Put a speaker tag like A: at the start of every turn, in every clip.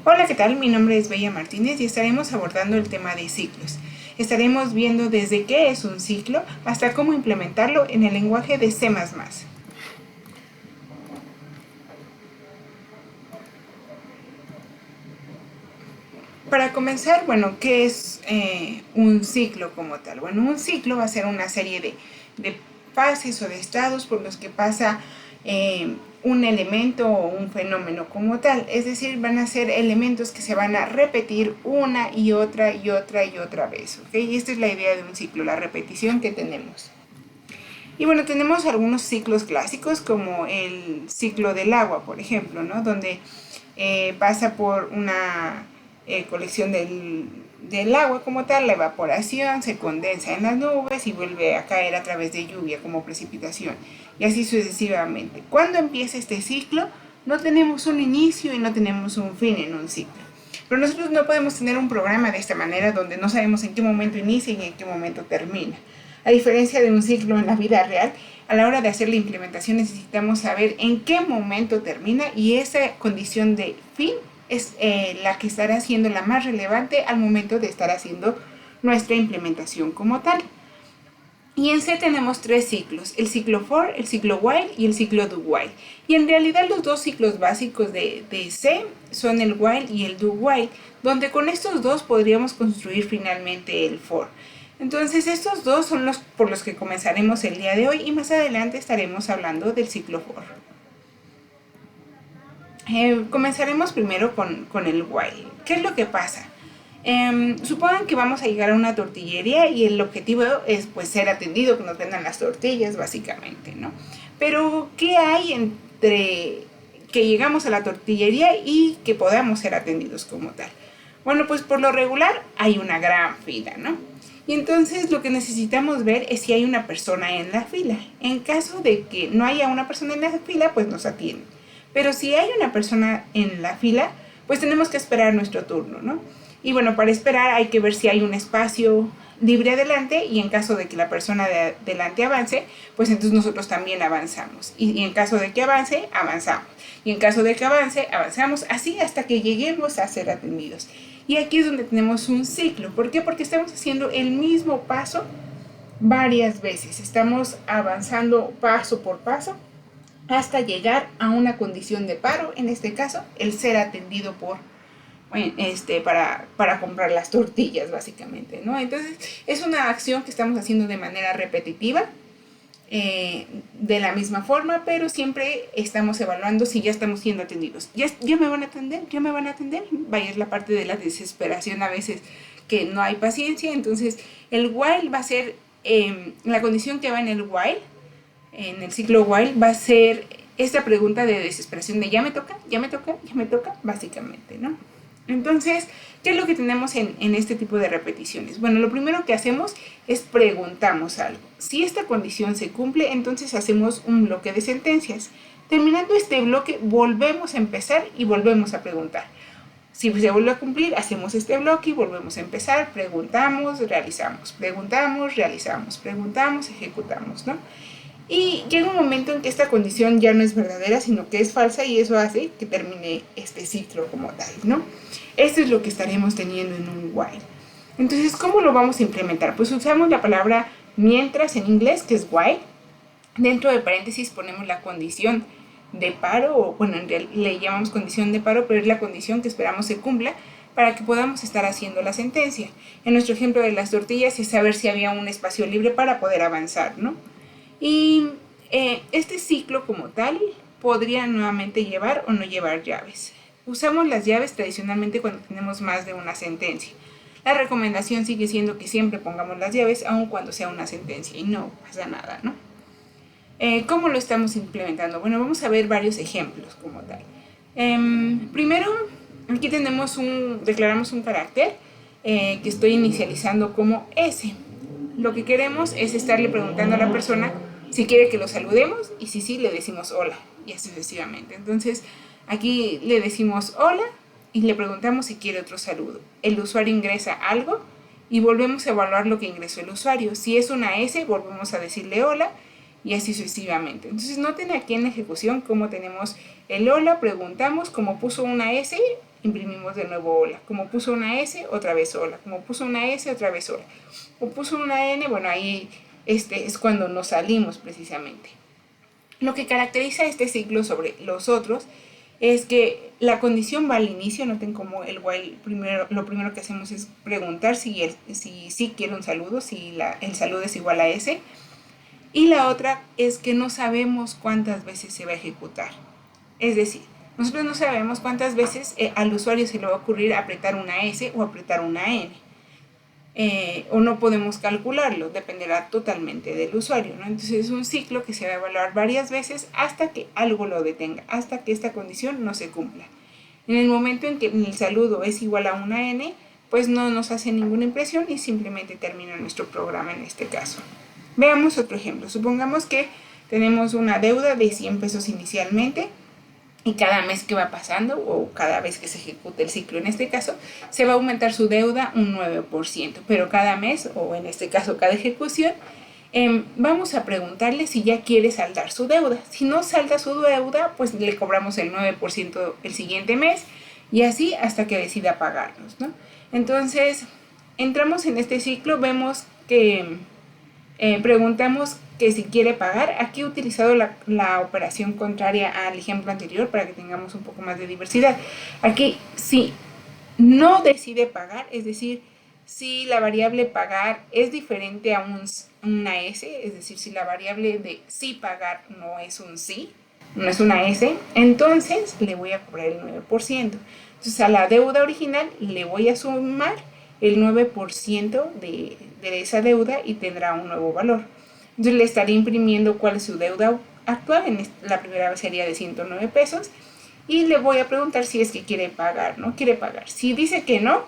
A: Hola, ¿qué tal? Mi nombre es Bella Martínez y estaremos abordando el tema de ciclos. Estaremos viendo desde qué es un ciclo hasta cómo implementarlo en el lenguaje de C++. Para comenzar, bueno, ¿qué es un ciclo como tal? Bueno, un ciclo va a ser una serie de fases o de estados por los que pasa un elemento o un fenómeno como tal. Es decir, van a ser elementos que se van a repetir una y otra y otra y otra vez. ¿Ok? Y esta es la idea de un ciclo, la repetición que tenemos. Y bueno, tenemos algunos ciclos clásicos como el ciclo del agua, por ejemplo, ¿no? Donde pasa por una colección del agua como tal, la evaporación, se condensa en las nubes y vuelve a caer a través de lluvia como precipitación. Y así sucesivamente. Cuando empieza este ciclo, no tenemos un inicio y no tenemos un fin en un ciclo. Pero nosotros no podemos tener un programa de esta manera donde no sabemos en qué momento inicia y en qué momento termina. A diferencia de un ciclo en la vida real, a la hora de hacer la implementación necesitamos saber en qué momento termina y esa condición de fin es la que estará siendo la más relevante al momento de estar haciendo nuestra implementación como tal. Y en C tenemos tres ciclos, el ciclo for, el ciclo while y el ciclo do while. Y en realidad los dos ciclos básicos de C son el while y el do while, donde con estos dos podríamos construir finalmente el for. Entonces estos dos son los por los que comenzaremos el día de hoy y más adelante estaremos hablando del ciclo for. Comenzaremos primero con el while. ¿Qué es lo que pasa? Supongan que vamos a llegar a una tortillería y el objetivo es pues ser atendido, que nos vendan las tortillas básicamente, ¿no? Pero ¿qué hay entre que llegamos a la tortillería y que podamos ser atendidos como tal? Bueno, pues por lo regular hay una gran fila, ¿no? Y entonces lo que necesitamos ver es si hay una persona en la fila. En caso de que no haya una persona en la fila, pues nos atienden. Pero si hay una persona en la fila, pues tenemos que esperar nuestro turno, ¿no? Y bueno, para esperar hay que ver si hay un espacio libre adelante y en caso de que la persona de adelante avance, pues entonces nosotros también avanzamos. Y en caso de que avance, avanzamos. Y en caso de que avance, avanzamos así hasta que lleguemos a ser atendidos. Y aquí es donde tenemos un ciclo. ¿Por qué? Porque estamos haciendo el mismo paso varias veces. Estamos avanzando paso por paso hasta llegar a una condición de paro, en este caso, el ser atendido para comprar las tortillas, básicamente, ¿no? Entonces, es una acción que estamos haciendo de manera repetitiva, de la misma forma, pero siempre estamos evaluando si ya estamos siendo atendidos. ¿Ya me van a atender? ¿Ya me van a atender? Vaya, es la parte de la desesperación a veces, que no hay paciencia. Entonces, el while va a ser, la condición que va en el while, en el ciclo while, va a ser esta pregunta de desesperación de ya me toca, ya me toca, ya me toca, básicamente, ¿no? Entonces, ¿qué es lo que tenemos en este tipo de repeticiones? Bueno, lo primero que hacemos es preguntamos algo. Si esta condición se cumple, entonces hacemos un bloque de sentencias. Terminando este bloque, volvemos a empezar y volvemos a preguntar. Si se vuelve a cumplir, hacemos este bloque y volvemos a empezar, preguntamos, realizamos, preguntamos, realizamos, preguntamos, ejecutamos, ¿no? Y llega un momento en que esta condición ya no es verdadera, sino que es falsa y eso hace que termine este ciclo como tal, ¿no? Esto es lo que estaremos teniendo en un while. Entonces, ¿cómo lo vamos a implementar? Pues usamos la palabra mientras en inglés, que es while. Dentro de paréntesis ponemos la condición de paro, o bueno, en realidad le llamamos condición de paro, pero es la condición que esperamos se cumpla para que podamos estar haciendo la sentencia. En nuestro ejemplo de las tortillas es saber si había un espacio libre para poder avanzar, ¿no? Y este ciclo como tal podría nuevamente llevar o no llevar llaves. Usamos las llaves tradicionalmente cuando tenemos más de una sentencia. La recomendación sigue siendo que siempre pongamos las llaves aun cuando sea una sentencia y no pasa nada, ¿no? ¿Cómo lo estamos implementando? Bueno, vamos a ver varios ejemplos como tal. Primero, aquí declaramos un carácter que estoy inicializando como S. Lo que queremos es estarle preguntando a la persona si quiere que lo saludemos y si sí, le decimos hola y así sucesivamente. Entonces, aquí le decimos hola y le preguntamos si quiere otro saludo. El usuario ingresa algo y volvemos a evaluar lo que ingresó el usuario. Si es una S, volvemos a decirle hola y así sucesivamente. Entonces, noten aquí en la ejecución cómo tenemos el hola, preguntamos, como puso una S, imprimimos de nuevo hola. Como puso una S, otra vez hola. Como puso una S, otra vez hola. O puso una N, bueno, ahí es cuando nos salimos precisamente. Lo que caracteriza este ciclo sobre los otros es que la condición va al inicio. Noten como el while lo primero que hacemos es preguntar si quiere un saludo, si el saludo es igual a S. Y la otra es que no sabemos cuántas veces se va a ejecutar. Es decir, nosotros no sabemos cuántas veces al usuario se le va a ocurrir apretar una S o apretar una N. O no podemos calcularlo, dependerá totalmente del usuario, ¿no? Entonces es un ciclo que se va a evaluar varias veces hasta que algo lo detenga, hasta que esta condición no se cumpla. En el momento en que el saludo es igual a una N, pues no nos hace ninguna impresión y simplemente termina nuestro programa en este caso. Veamos otro ejemplo. Supongamos que tenemos una deuda de 100 pesos inicialmente, y cada mes que va pasando o cada vez que se ejecute el ciclo en este caso, se va a aumentar su deuda un 9%, pero cada mes o en este caso cada ejecución, vamos a preguntarle si ya quiere saldar su deuda. Si no salda su deuda, pues le cobramos el 9% el siguiente mes y así hasta que decida pagarnos, ¿no? Entonces, entramos en este ciclo, vemos que preguntamos que si quiere pagar. Aquí he utilizado la operación contraria al ejemplo anterior para que tengamos un poco más de diversidad. Aquí, si no decide pagar, es decir, si la variable pagar es diferente a una S, es decir, si la variable de sí pagar no es un sí, no es una S, entonces le voy a cobrar el 9%. Entonces a la deuda original le voy a sumar el 9% de esa deuda y tendrá un nuevo valor. Entonces le estaré imprimiendo cuál es su deuda actual. La primera vez sería de 109 pesos y le voy a preguntar si es que quiere pagar, ¿no? Quiere pagar. Si dice que no,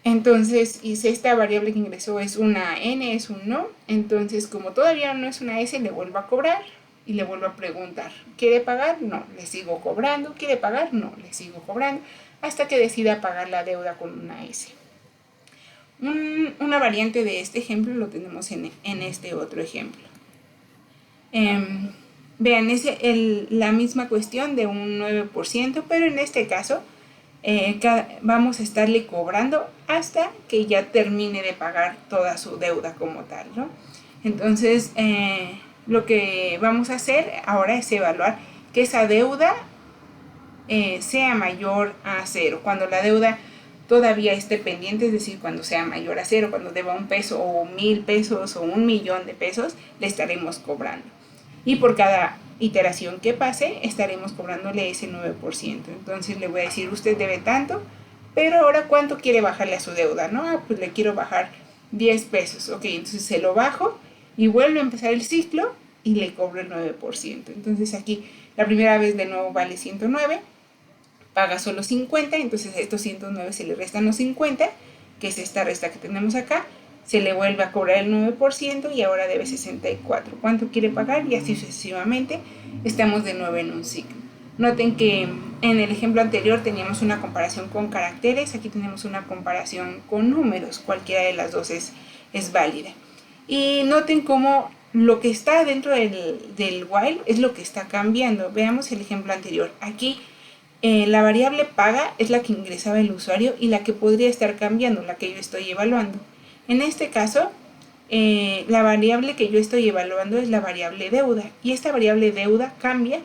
A: entonces, y si esta variable que ingresó es una N, es un no, entonces como todavía no es una S, le vuelvo a cobrar y le vuelvo a preguntar, ¿quiere pagar? No, le sigo cobrando. ¿Quiere pagar? No, le sigo cobrando, hasta que decida pagar la deuda con una S. Una variante de este ejemplo lo tenemos en este otro ejemplo. Vean, es la misma cuestión de un 9%, pero en este caso vamos a estarle cobrando hasta que ya termine de pagar toda su deuda como tal, ¿no? Entonces, lo que vamos a hacer ahora es evaluar que esa deuda sea mayor a 0. Cuando la deuda todavía esté pendiente, es decir, cuando sea mayor a 0, cuando deba 1 peso o 1000 pesos o 1.000.000 de pesos, le estaremos cobrando. Y por cada iteración que pase, estaremos cobrándole ese 9%. Entonces le voy a decir, usted debe tanto, pero ahora ¿cuánto quiere bajarle a su deuda? ¿No? Pues le quiero bajar 10 pesos. Ok, entonces se lo bajo y vuelvo a empezar el ciclo y le cobro el 9%. Entonces aquí la primera vez de nuevo vale 109, paga solo 50, entonces a estos 109 se le restan los 50, que es esta resta que tenemos acá, se le vuelve a cobrar el 9% y ahora debe 64. ¿Cuánto quiere pagar? Y así sucesivamente, estamos de nuevo en un ciclo. Noten que en el ejemplo anterior teníamos una comparación con caracteres, aquí tenemos una comparación con números, cualquiera de las dos es válida. Y noten cómo lo que está dentro del while es lo que está cambiando. Veamos el ejemplo anterior. Aquí la variable paga es la que ingresaba el usuario y la que podría estar cambiando, la que yo estoy evaluando. En este caso, la variable que yo estoy evaluando es la variable deuda, y esta variable deuda cambia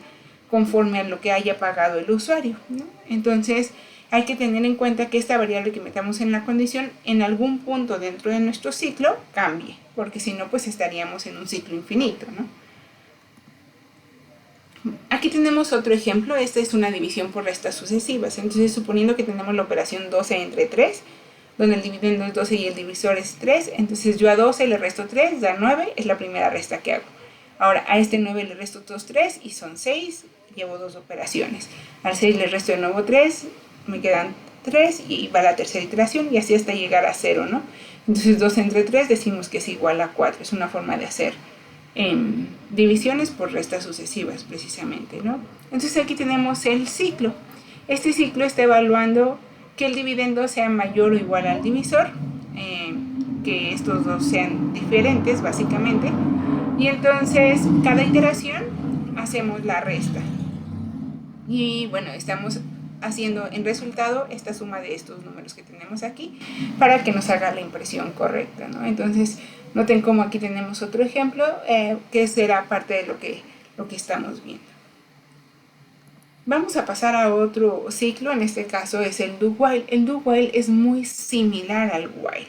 A: conforme a lo que haya pagado el usuario, ¿no? Entonces hay que tener en cuenta que esta variable que metamos en la condición en algún punto dentro de nuestro ciclo cambie, porque si no, pues estaríamos en un ciclo infinito, ¿no? Aquí tenemos otro ejemplo. Esta es una división por restas sucesivas. Entonces, suponiendo que tenemos la operación 12 entre 3, donde el dividendo es 12 y el divisor es 3, entonces yo a 12 le resto 3, da 9, es la primera resta que hago. Ahora a este 9 le resto otros 3 y son 6, llevo dos operaciones. Al 6 le resto de nuevo 3, me quedan 3 y va la tercera iteración y así hasta llegar a 0, ¿no? Entonces 12 entre 3 decimos que es igual a 4, es una forma de hacer divisiones por restas sucesivas precisamente, ¿no? Entonces aquí tenemos el ciclo. Este ciclo está evaluando que el dividendo sea mayor o igual al divisor, que estos dos sean diferentes básicamente, y entonces cada iteración hacemos la resta y bueno, estamos haciendo en resultado esta suma de estos números que tenemos aquí para que nos haga la impresión correcta, ¿no? Entonces, noten cómo aquí tenemos otro ejemplo que será parte de lo que estamos viendo. Vamos a pasar a otro ciclo, en este caso es el do while. El do while es muy similar al while.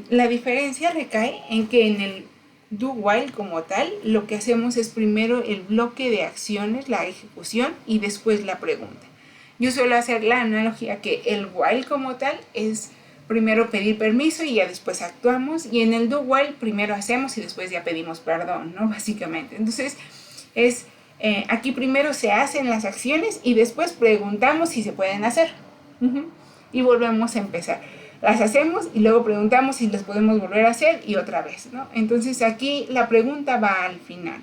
A: La diferencia recae en que en el do while como tal, lo que hacemos es primero el bloque de acciones, la ejecución y después la pregunta. Yo suelo hacer la analogía que el while como tal es primero pedir permiso y ya después actuamos, y en el do while primero hacemos y después ya pedimos perdón, ¿no? Básicamente. Entonces, aquí primero se hacen las acciones y después preguntamos si se pueden hacer. Y volvemos a empezar. Las hacemos y luego preguntamos si las podemos volver a hacer y otra vez, ¿no? Entonces aquí la pregunta va al final,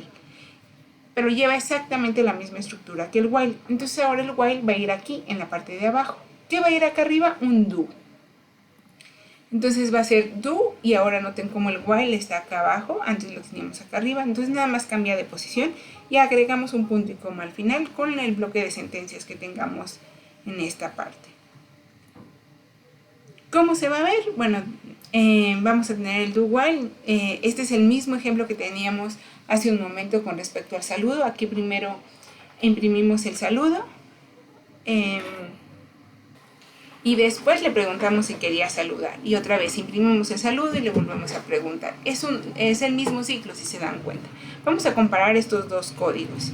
A: pero lleva exactamente la misma estructura que el while. Entonces ahora el while va a ir aquí en la parte de abajo. ¿Qué va a ir acá arriba? Un do. Entonces va a ser do y ahora noten cómo el while está acá abajo, antes lo teníamos acá arriba, entonces nada más cambia de posición y agregamos un punto y coma al final con el bloque de sentencias que tengamos en esta parte. ¿Cómo se va a ver? Bueno, vamos a tener el do while. Este es el mismo ejemplo que teníamos hace un momento con respecto al saludo. Aquí primero imprimimos el saludo y después le preguntamos si quería saludar. Y otra vez imprimimos el saludo y le volvemos a preguntar. Es el mismo ciclo, si se dan cuenta. Vamos a comparar estos dos códigos.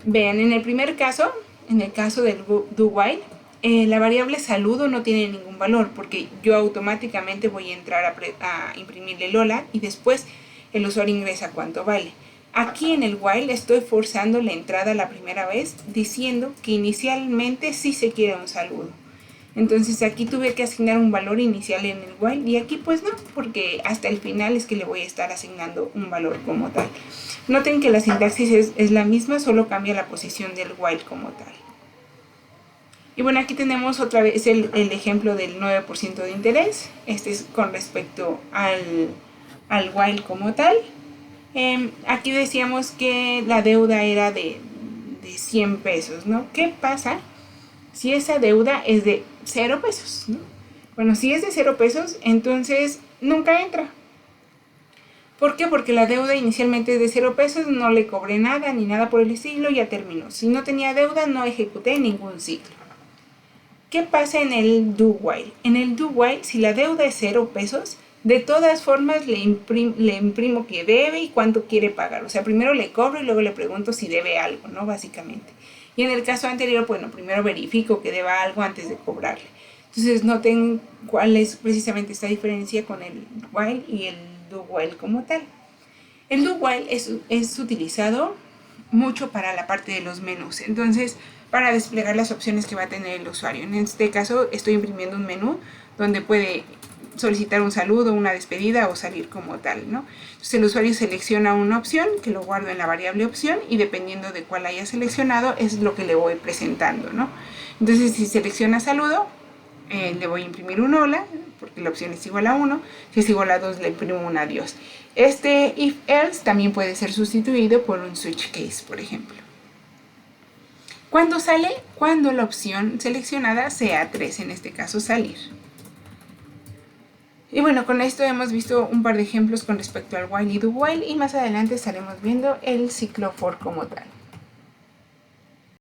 A: Vean, en el primer caso, en el caso del do while, la variable saludo no tiene ningún valor porque yo automáticamente voy a entrar a imprimirle el hola y después el usuario ingresa cuánto vale. Aquí en el while estoy forzando la entrada la primera vez diciendo que inicialmente sí se quiere un saludo. Entonces aquí tuve que asignar un valor inicial en el while y aquí pues no, porque hasta el final es que le voy a estar asignando un valor como tal. Noten que la sintaxis es la misma, solo cambia la posición del while como tal. Y bueno, aquí tenemos otra vez el ejemplo del 9% de interés. Este es con respecto al while como tal. Aquí decíamos que la deuda era de 100 pesos, ¿no? ¿Qué pasa si esa deuda es de 0 pesos, ¿no? Bueno, si es de 0 pesos, entonces nunca entra. ¿Por qué? Porque la deuda inicialmente es de 0 pesos, no le cobré nada ni nada por el estilo, ya terminó. Si no tenía deuda, no ejecuté ningún ciclo. ¿Qué pasa en el do while? En el do while, si la deuda es 0 pesos, de todas formas le imprimo que debe y cuánto quiere pagar. O sea, primero le cobro y luego le pregunto si debe algo, ¿no? Básicamente. Y en el caso anterior, bueno, primero verifico que deba algo antes de cobrarle. Entonces noten cuál es precisamente esta diferencia con el while y el do while como tal. El do while es utilizado mucho para la parte de los menús. Entonces, para desplegar las opciones que va a tener el usuario. En este caso estoy imprimiendo un menú donde puede solicitar un saludo, una despedida o salir como tal, ¿no? Entonces el usuario selecciona una opción que lo guardo en la variable opción y dependiendo de cuál haya seleccionado es lo que le voy presentando, ¿no? Entonces si selecciona saludo, le voy a imprimir un hola porque la opción es igual a 1, si es igual a 2 le imprimo un adiós. Este if else también puede ser sustituido por un switch case, por ejemplo. ¿Cuándo sale? Cuando la opción seleccionada sea 3, en este caso salir. Y bueno, con esto hemos visto un par de ejemplos con respecto al while y do while y más adelante estaremos viendo el ciclo for como tal.